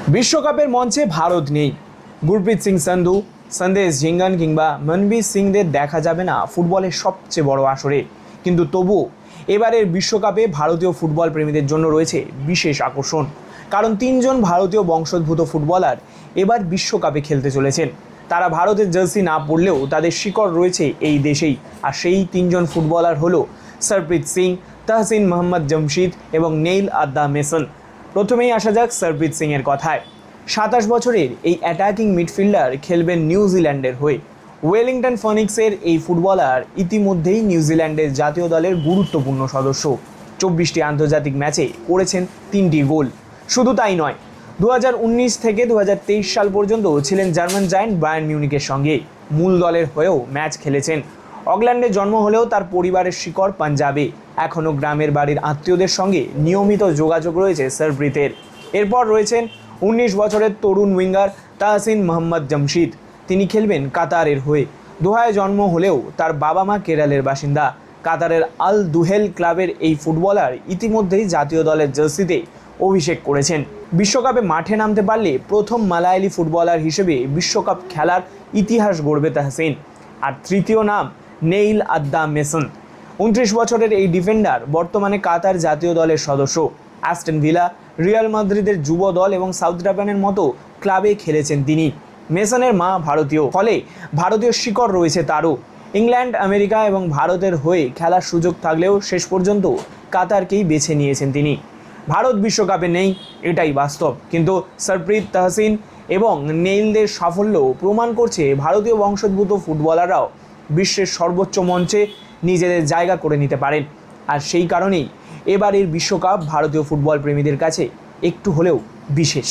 বিশ্বকাপের মঞ্চে ভারত নেই। গুরপ্রীত সিং সান্ধু, সন্দেশ ঝিঙ্গান কিংবা মনবীর সিংদের দেখা যাবে না ফুটবলের সবচেয়ে বড় আসরে। কিন্তু তবুও এবারের বিশ্বকাপে ভারতীয় ফুটবল প্রেমীদের জন্য রয়েছে বিশেষ আকর্ষণ। কারণ তিনজন ভারতীয় বংশোদ্ভূত ফুটবলার এবার বিশ্বকাপে খেলতে চলেছেন। তারা ভারতের জার্সি না পরলেও তাদের শিকড় রয়েছে এই দেশেই। আর সেই তিনজন ফুটবলার হলো সরপ্রীত সিং, তাহসিন মোহাম্মদ জমশিদ এবং নেইল আদ্দা মেসন। প্রথমেই আসা যাক সরপ্রীত সিংয়ের কথায়। 27 বছরের এই অ্যাটাকিং মিডফিল্ডার খেলবেন নিউজিল্যান্ডের হয়ে। ওয়েলিংটন ফনিক্সের এই ফুটবলার ইতিমধ্যেই নিউজিল্যান্ডের জাতীয় দলের গুরুত্বপূর্ণ সদস্য। 24টি আন্তর্জাতিক ম্যাচে করেছেন 3টি গোল। শুধু তাই নয়, 2019 থেকে 2023 সাল পর্যন্ত ছিলেন জার্মান জায়ান্ট বায়ার্ন মিউনিখের সঙ্গে। মূল দলের হয়েও ম্যাচ খেলেছেন। অকল্যান্ডে জন্ম হলেও তার পরিবারের শিকড় পাঞ্জাবে। এখনও গ্রামের বাড়ির আত্মীয়দের সঙ্গে নিয়মিত যোগাযোগ রয়েছে সরপ্রীতের। এরপর রয়েছেন 19 বছরের তরুণ উইঙ্গার তাহসিন মোহাম্মদ জমশিদ। তিনি খেলবেন কাতারের হয়ে। দোহায় জন্ম হলেও তার বাবা মা কেরালের বাসিন্দা। কাতারের আল দুহেল ক্লাবের এই ফুটবলার ইতিমধ্যেই জাতীয় দলের জার্সিতে অভিষেক করেছেন। বিশ্বকাপে মাঠে নামতে পারলে প্রথম মালায়ালি ফুটবলার হিসেবে বিশ্বকাপ খেলার ইতিহাস গড়বে তাহসিন। আর তৃতীয় নাম নেইল আদ্দা মেসন। 29 বছরের এই ডিফেন্ডার বর্তমানে কাতার জাতীয় দলের সদস্য। অ্যাস্টন ভিলা, রিয়াল মাদ্রিদের যুব দল এবং সাউথহ্যাম্পটনের মতো ক্লাবে খেলেছেন তিনি। মেসনের মা ভারতীয়, ফলে ভারতীয় শিকড় রয়েছে তারও। ইংল্যান্ড, আমেরিকা এবং ভারতের হয়ে খেলার সুযোগ থাকলেও শেষ পর্যন্ত কাতারকেই বেছে নিয়েছেন তিনি। ভারত বিশ্বকাপে নেই, এটাই বাস্তব। কিন্তু সরপ্রীত, তাহসিন এবং নেইলদের সাফল্য প্রমাণ করছে ভারতীয় বংশোদ্ভূত ফুটবলাররাও বিশ্বের সর্বোচ্চ মঞ্চে নিজেদের জায়গা করে নিতে পারেন। আর সেই কারণেই এবারের বিশ্বকাপ ভারতীয় ফুটবল প্রেমীদের কাছে একটু হলেও বিশেষ।